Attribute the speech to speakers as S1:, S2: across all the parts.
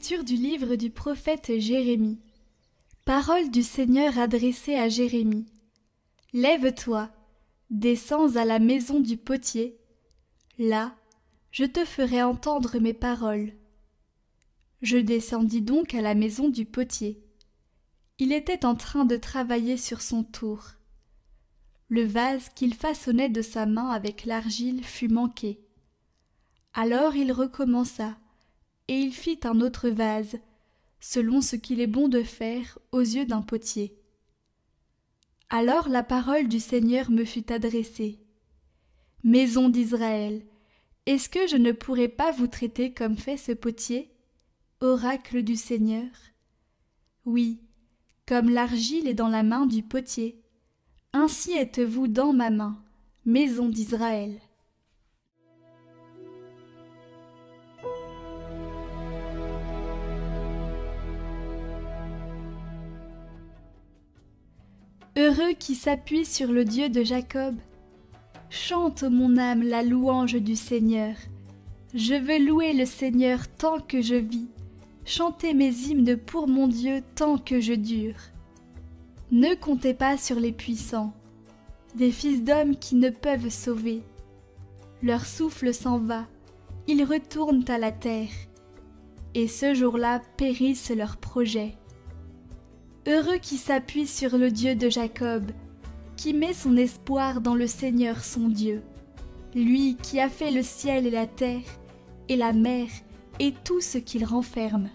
S1: Lecture du livre du prophète Jérémie. Parole du Seigneur adressée à Jérémie. Lève-toi, descends à la maison du potier. Là, je te ferai entendre mes paroles. Je descendis donc à la maison du potier. Il était en train de travailler sur son tour. Le vase qu'il façonnait de sa main avec l'argile fut manqué. Alors il recommença, et il fit un autre vase, selon ce qu'il est bon de faire aux yeux d'un potier. Alors la parole du Seigneur me fut adressée. Maison d'Israël, est-ce que je ne pourrais pas vous traiter comme fait ce potier, oracle du Seigneur? Oui, comme l'argile est dans la main du potier, ainsi êtes-vous dans ma main, maison d'Israël. Heureux qui s'appuie sur le Dieu de Jacob. Chante, mon âme, la louange du Seigneur. Je veux louer le Seigneur tant que je vis, chanter mes hymnes pour mon Dieu tant que je dure. Ne comptez pas sur les puissants, des fils d'hommes qui ne peuvent sauver. Leur souffle s'en va, ils retournent à la terre, et ce jour-là périssent leurs projets. Heureux qui s'appuie sur le Dieu de Jacob, qui met son espoir dans le Seigneur son Dieu, lui qui a fait le ciel et la terre, et la mer, et tout ce qu'il renferme.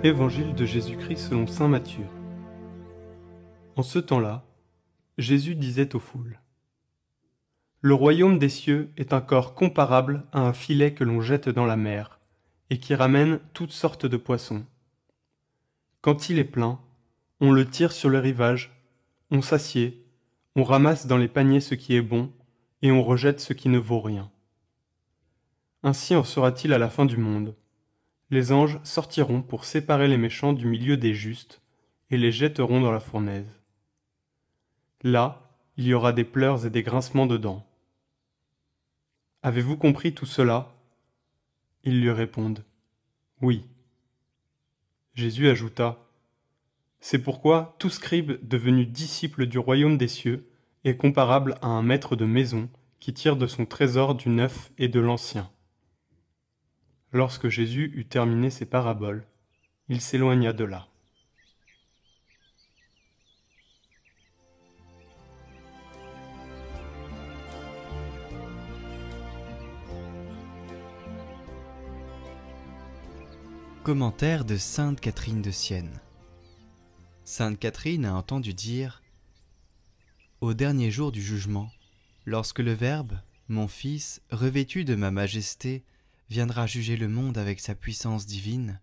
S2: Évangile de Jésus-Christ selon saint Matthieu. En ce temps-là, Jésus disait aux foules : Le royaume des cieux est un corps comparable à un filet que l'on jette dans la mer, et qui ramène toutes sortes de poissons. Quand il est plein, on le tire sur le rivage, on s'assied, on ramasse dans les paniers ce qui est bon, et on rejette ce qui ne vaut rien. Ainsi en sera-t-il à la fin du monde. Les anges sortiront pour séparer les méchants du milieu des justes, et les jetteront dans la fournaise. Là, il y aura des pleurs et des grincements de dents. Avez-vous compris tout cela ? Ils lui répondent : Oui. Jésus ajouta : C'est pourquoi tout scribe devenu disciple du royaume des cieux est comparable à un maître de maison qui tire de son trésor du neuf et de l'ancien. Lorsque Jésus eut terminé ses paraboles, il s'éloigna de là.
S3: Commentaire de sainte Catherine de Sienne. Sainte Catherine a entendu dire : Au dernier jour du jugement, lorsque le Verbe, mon Fils, revêtu de ma majesté, viendra juger le monde avec sa puissance divine,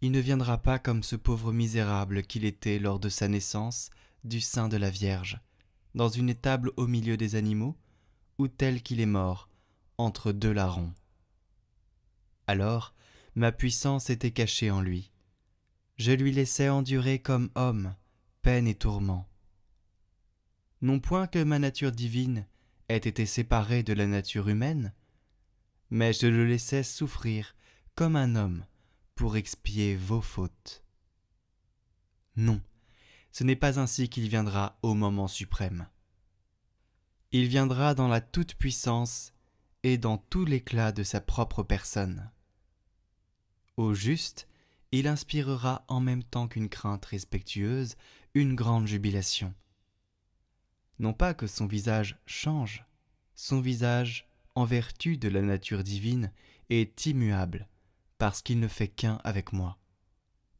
S3: il ne viendra pas comme ce pauvre misérable qu'il était lors de sa naissance du sein de la Vierge, dans une étable au milieu des animaux, ou tel qu'il est mort, entre deux larrons. Alors, ma puissance était cachée en lui. Je lui laissais endurer comme homme peine et tourment. Non point que ma nature divine ait été séparée de la nature humaine, mais je le laissais souffrir comme un homme pour expier vos fautes. Non, ce n'est pas ainsi qu'il viendra au moment suprême. Il viendra dans la toute-puissance et dans tout l'éclat de sa propre personne. Au juste, il inspirera en même temps qu'une crainte respectueuse, une grande jubilation. Non pas que son visage change, son visage, en vertu de la nature divine, est immuable, parce qu'il ne fait qu'un avec moi.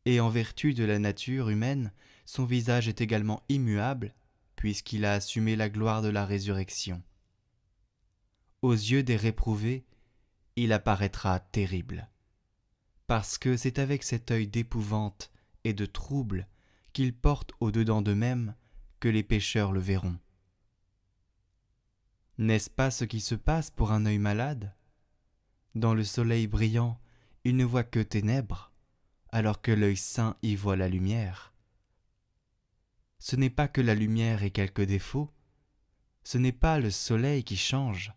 S3: Et en vertu de la nature humaine, son visage est également immuable, puisqu'il a assumé la gloire de la résurrection. Aux yeux des réprouvés, il apparaîtra terrible. Parce que c'est avec cet œil d'épouvante et de trouble qu'il porte au-dedans d'eux-mêmes que les pécheurs le verront. N'est-ce pas ce qui se passe pour un œil malade ? Dans le soleil brillant, il ne voit que ténèbres, alors que l'œil sain y voit la lumière. Ce n'est pas que la lumière ait quelques défauts, ce n'est pas le soleil qui change.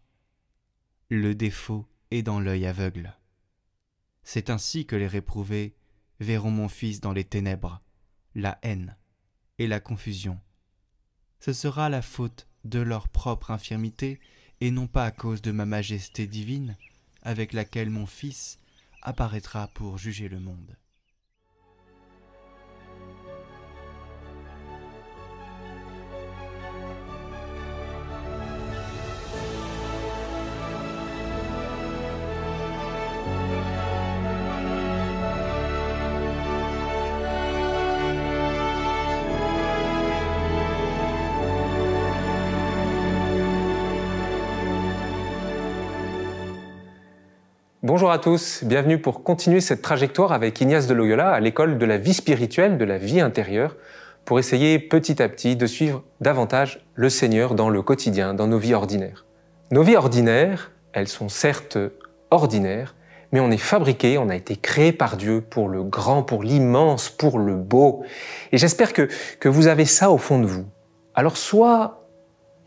S3: Le défaut est dans l'œil aveugle. C'est ainsi que les réprouvés verront mon Fils dans les ténèbres, la haine et la confusion. Ce sera la faute de leur propre infirmité et non pas à cause de ma majesté divine avec laquelle mon Fils apparaîtra pour juger le monde.
S4: Bonjour à tous, bienvenue pour continuer cette trajectoire avec Ignace de Loyola à l'école de la vie spirituelle, de la vie intérieure, pour essayer petit à petit de suivre davantage le Seigneur dans le quotidien, dans nos vies ordinaires. Nos vies ordinaires, elles sont certes ordinaires, mais on est fabriqué, on a été créé par Dieu pour le grand, pour l'immense, pour le beau. Et j'espère que vous avez ça au fond de vous. Alors soit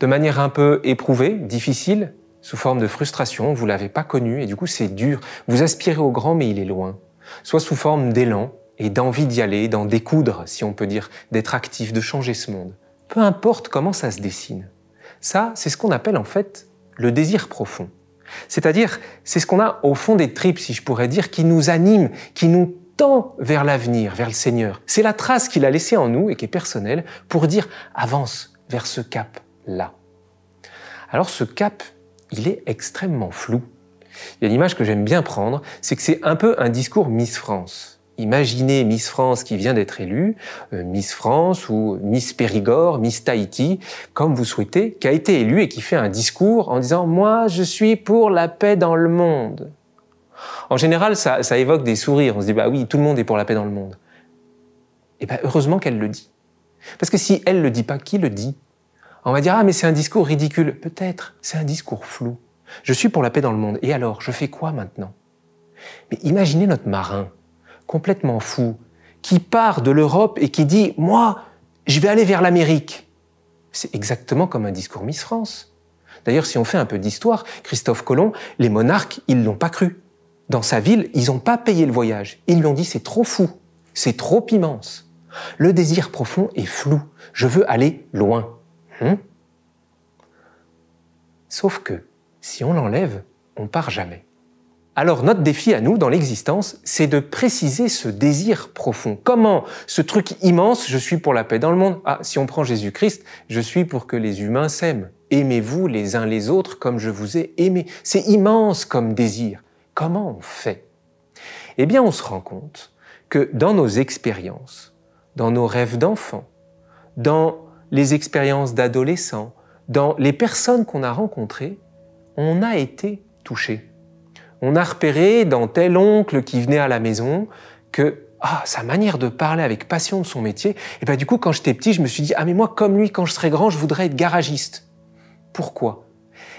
S4: de manière un peu éprouvée, difficile, sous forme de frustration, vous ne l'avez pas connu et du coup c'est dur. Vous aspirez au grand mais il est loin. Soit sous forme d'élan et d'envie d'y aller, d'en découdre, si on peut dire, d'être actif, de changer ce monde. Peu importe comment ça se dessine. Ça, c'est ce qu'on appelle en fait le désir profond. C'est-à-dire, c'est ce qu'on a au fond des tripes, si je pourrais dire, qui nous anime, qui nous tend vers l'avenir, vers le Seigneur. C'est la trace qu'il a laissée en nous et qui est personnelle pour dire « avance vers ce cap-là ». Alors ce cap, il est extrêmement flou. Il y a une image que j'aime bien prendre, c'est que c'est un peu un discours Miss France. Imaginez Miss France qui vient d'être élue, Miss France ou Miss Périgord, Miss Tahiti, comme vous souhaitez, qui a été élue et qui fait un discours en disant « Moi, je suis pour la paix dans le monde ». En général, ça évoque des sourires. On se dit « Bah oui, tout le monde est pour la paix dans le monde ». Et bien, heureusement qu'elle le dit. Parce que si elle le dit pas, qui le dit ? On va dire « Ah, mais c'est un discours ridicule ». Peut-être, c'est un discours flou. Je suis pour la paix dans le monde. Et alors, je fais quoi maintenant ? Mais imaginez notre marin, complètement fou, qui part de l'Europe et qui dit « Moi, je vais aller vers l'Amérique ». C'est exactement comme un discours Miss France. D'ailleurs, si on fait un peu d'histoire, Christophe Colomb, les monarques, ils l'ont pas cru. Dans sa ville, ils n'ont pas payé le voyage. Ils lui ont dit « C'est trop fou, c'est trop immense ». Le désir profond est flou. Je veux aller loin. Sauf que, si on l'enlève, on part jamais. Alors notre défi à nous, dans l'existence, c'est de préciser ce désir profond. Comment ce truc immense, je suis pour la paix dans le monde. Ah, si on prend Jésus-Christ, je suis pour que les humains s'aiment. Aimez-vous les uns les autres comme je vous ai aimé. C'est immense comme désir. Comment on fait ? Eh bien, on se rend compte que dans nos expériences, dans nos rêves d'enfants, dans les expériences d'adolescents, dans les personnes qu'on a rencontrées, on a été touchés. On a repéré dans tel oncle qui venait à la maison que sa manière de parler avec passion de son métier, et ben du coup quand j'étais petit, je me suis dit mais moi comme lui quand je serai grand, je voudrais être garagiste. Pourquoi ?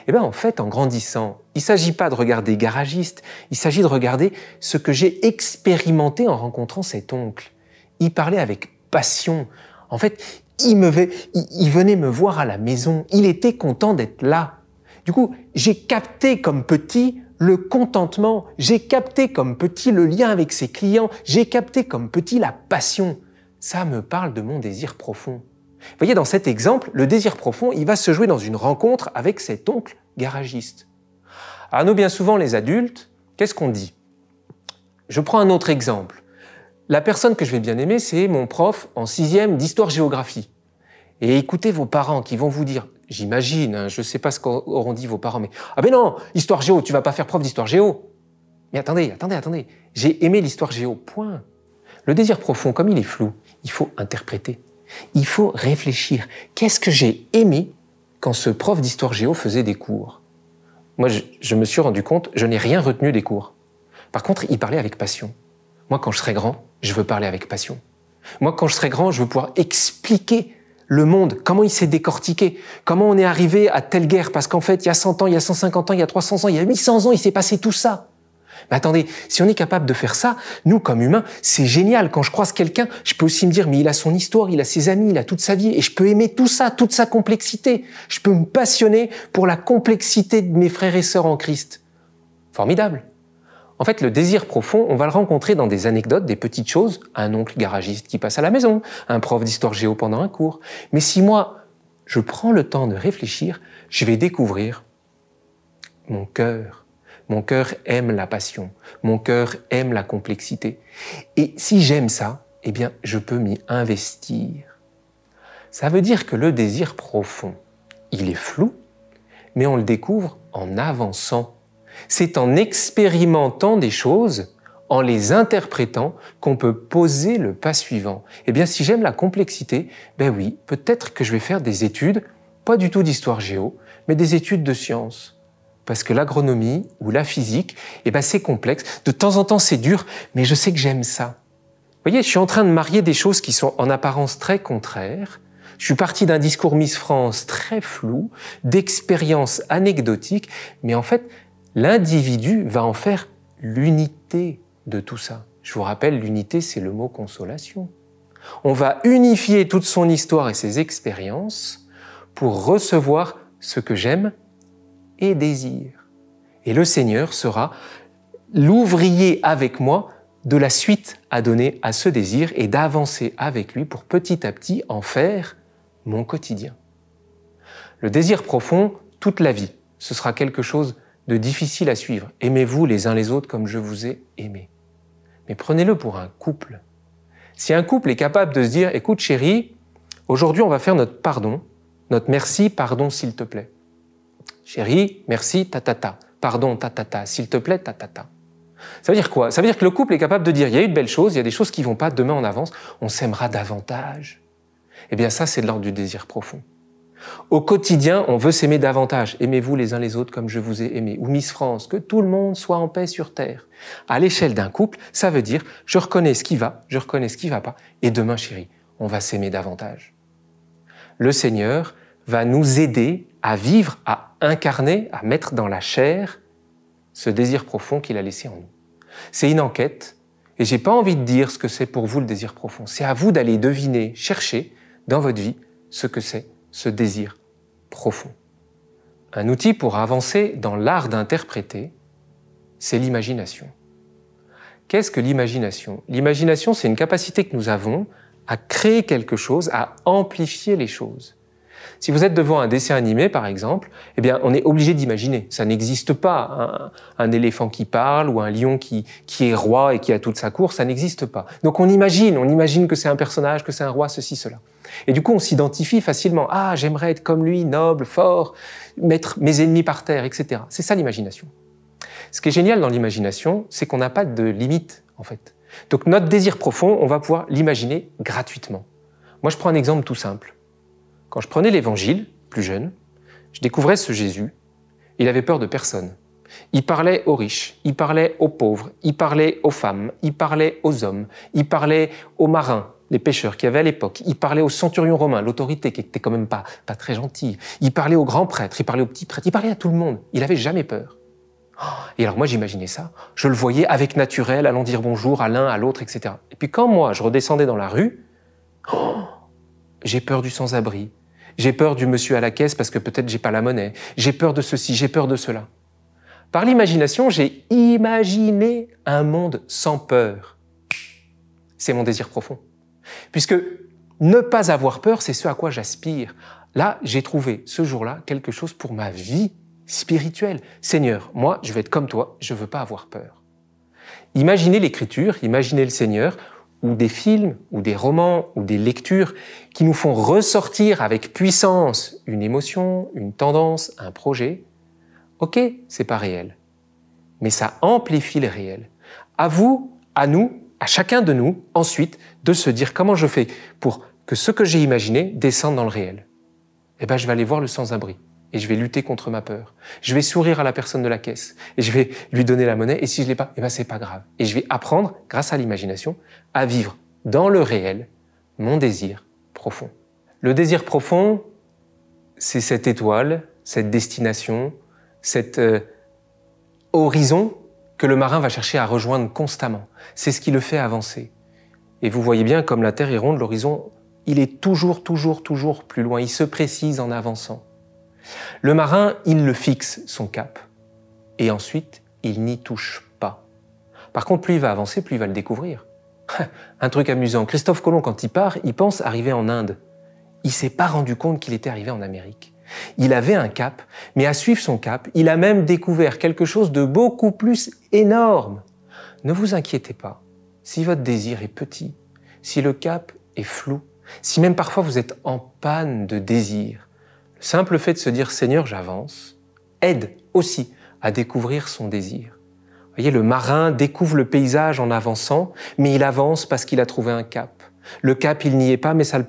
S4: Eh ben en fait en grandissant, il s'agit pas de regarder garagiste, il s'agit de regarder ce que j'ai expérimenté en rencontrant cet oncle. Il parlait avec passion. En fait, il venait me voir à la maison. Il était content d'être là. Du coup, j'ai capté comme petit le contentement. J'ai capté comme petit le lien avec ses clients. J'ai capté comme petit la passion. Ça me parle de mon désir profond. Vous voyez, dans cet exemple, le désir profond, il va se jouer dans une rencontre avec cet oncle garagiste. Alors nous, bien souvent, les adultes, qu'est-ce qu'on dit ? Je prends un autre exemple. La personne que je vais bien aimer, c'est mon prof en 6e d'histoire-géographie. Et écoutez vos parents qui vont vous dire, j'imagine, je ne sais pas ce qu'auront dit vos parents, mais « Ah ben non, histoire-géo, tu vas pas faire prof d'histoire-géo !» Mais attendez, j'ai aimé l'histoire-géo, point. Le désir profond, comme il est flou, il faut interpréter. Il faut réfléchir. Qu'est-ce que j'ai aimé quand ce prof d'histoire-géo faisait des cours ? Moi, je me suis rendu compte, je n'ai rien retenu des cours. Par contre, il parlait avec passion. Moi, quand je serai grand, je veux parler avec passion. Moi, quand je serai grand, je veux pouvoir expliquer le monde, comment il s'est décortiqué, comment on est arrivé à telle guerre, parce qu'en fait, il y a 100 ans, il y a 150 ans, il y a 300 ans, il y a 800 ans, il s'est passé tout ça. Mais attendez, si on est capable de faire ça, nous, comme humains, c'est génial. Quand je croise quelqu'un, je peux aussi me dire, mais il a son histoire, il a ses amis, il a toute sa vie, et je peux aimer tout ça, toute sa complexité. Je peux me passionner pour la complexité de mes frères et sœurs en Christ. Formidable. En fait, le désir profond, on va le rencontrer dans des anecdotes, des petites choses. Un oncle garagiste qui passe à la maison, un prof d'histoire géo pendant un cours. Mais si moi, je prends le temps de réfléchir, je vais découvrir mon cœur. Mon cœur aime la passion. Mon cœur aime la complexité. Et si j'aime ça, eh bien, je peux m'y investir. Ça veut dire que le désir profond, il est flou, mais on le découvre en avançant. C'est en expérimentant des choses, en les interprétant, qu'on peut poser le pas suivant. Eh bien, si j'aime la complexité, ben oui, peut-être que je vais faire des études, pas du tout d'histoire géo, mais des études de sciences. Parce que l'agronomie ou la physique, eh ben, c'est complexe. De temps en temps, c'est dur, mais je sais que j'aime ça. Vous voyez, je suis en train de marier des choses qui sont en apparence très contraires. Je suis parti d'un discours Miss France très flou, d'expériences anecdotiques, mais en fait, l'individu va en faire l'unité de tout ça. Je vous rappelle, l'unité, c'est le mot consolation. On va unifier toute son histoire et ses expériences pour recevoir ce que j'aime et désire. Et le Seigneur sera l'ouvrier avec moi de la suite à donner à ce désir et d'avancer avec lui pour petit à petit en faire mon quotidien. Le désir profond, toute la vie, ce sera quelque chose de difficile à suivre. Aimez-vous les uns les autres comme je vous ai aimé. Mais prenez-le pour un couple. Si un couple est capable de se dire, écoute chérie, aujourd'hui on va faire notre pardon, notre merci, pardon s'il te plaît. Chérie, merci, ta, pardon, ta, s'il te plaît, ta. Ça veut dire quoi? Ça veut dire que le couple est capable de dire, il y a eu de belles choses, il y a des choses qui ne vont pas, demain on avance, on s'aimera davantage. Eh bien ça, c'est de l'ordre du désir profond. Au quotidien, on veut s'aimer davantage. Aimez-vous les uns les autres comme je vous ai aimé. Ou Miss France, que tout le monde soit en paix sur terre. À l'échelle d'un couple, ça veut dire, je reconnais ce qui va, je reconnais ce qui va pas, et demain, chérie, on va s'aimer davantage. Le Seigneur va nous aider à vivre, à incarner, à mettre dans la chair ce désir profond qu'il a laissé en nous. C'est une enquête, et j'ai pas envie de dire ce que c'est pour vous le désir profond. C'est à vous d'aller deviner, chercher dans votre vie ce que c'est ce désir profond. Un outil pour avancer dans l'art d'interpréter, c'est l'imagination. Qu'est-ce que l'imagination? L'imagination, c'est une capacité que nous avons à créer quelque chose, à amplifier les choses. Si vous êtes devant un dessin animé, par exemple, eh bien, on est obligé d'imaginer. Ça n'existe pas. Un éléphant qui parle ou un lion qui est roi et qui a toute sa cour, ça n'existe pas. Donc on imagine que c'est un personnage, que c'est un roi, ceci, cela. Et du coup, on s'identifie facilement. Ah, j'aimerais être comme lui, noble, fort, mettre mes ennemis par terre, etc. C'est ça l'imagination. Ce qui est génial dans l'imagination, c'est qu'on n'a pas de limite, en fait. Donc notre désir profond, on va pouvoir l'imaginer gratuitement. Moi, je prends un exemple tout simple. Quand je prenais l'Évangile, plus jeune, je découvrais ce Jésus. Il avait peur de personne. Il parlait aux riches, il parlait aux pauvres, il parlait aux femmes, il parlait aux hommes, il parlait aux marins, les pêcheurs qu'il y avait à l'époque. Il parlait aux centurions romains, l'autorité qui était quand même pas très gentille. Il parlait aux grands prêtres, il parlait aux petits prêtres, il parlait à tout le monde. Il n'avait jamais peur. Et alors moi j'imaginais ça, je le voyais avec naturel, allant dire bonjour à l'un, à l'autre, etc. Et puis quand moi je redescendais dans la rue, j'ai peur du sans-abri. J'ai peur du monsieur à la caisse parce que peut-être j'ai pas la monnaie. J'ai peur de ceci, j'ai peur de cela. Par l'imagination, j'ai imaginé un monde sans peur. C'est mon désir profond. Puisque ne pas avoir peur, c'est ce à quoi j'aspire. Là, j'ai trouvé ce jour-là quelque chose pour ma vie spirituelle. Seigneur, moi, je vais être comme toi, je veux pas avoir peur. Imaginez l'écriture, imaginez le Seigneur, ou des films, ou des romans, ou des lectures qui nous font ressortir avec puissance une émotion, une tendance, un projet. Ok, c'est pas réel, mais ça amplifie le réel. À vous, à nous, à chacun de nous, ensuite, de se dire comment je fais pour que ce que j'ai imaginé descende dans le réel. Eh ben, je vais aller voir le sans-abri. Et je vais lutter contre ma peur. Je vais sourire à la personne de la caisse. Et je vais lui donner la monnaie. Et si je l'ai pas, eh ben c'est pas grave. Et je vais apprendre, grâce à l'imagination, à vivre dans le réel mon désir profond. Le désir profond, c'est cette étoile, cette destination, cet horizon que le marin va chercher à rejoindre constamment. C'est ce qui le fait avancer. Et vous voyez bien, comme la Terre est ronde, l'horizon, il est toujours plus loin. Il se précise en avançant. Le marin, il le fixe, son cap. Et ensuite, il n'y touche pas. Par contre, plus il va avancer, plus il va le découvrir. Un truc amusant, Christophe Colomb, quand il part, il pense arriver en Inde. Il ne s'est pas rendu compte qu'il était arrivé en Amérique. Il avait un cap, mais à suivre son cap, il a même découvert quelque chose de beaucoup plus énorme. Ne vous inquiétez pas, si votre désir est petit, si le cap est flou, si même parfois vous êtes en panne de désir, le simple fait de se dire « Seigneur, j'avance » aide aussi à découvrir son désir. Vous voyez, le marin découvre le paysage en avançant, mais il avance parce qu'il a trouvé un cap. Le cap, il n'y est pas, mais ça lui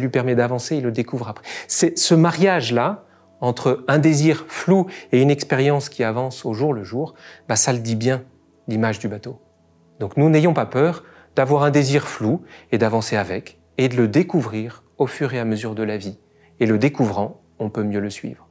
S4: permet d'avancer, il le découvre après. C'est ce mariage-là, entre un désir flou et une expérience qui avance au jour le jour, ça le dit bien, l'image du bateau. Donc nous, n'ayons pas peur d'avoir un désir flou et d'avancer avec, et de le découvrir au fur et à mesure de la vie. Et le découvrant, on peut mieux le suivre.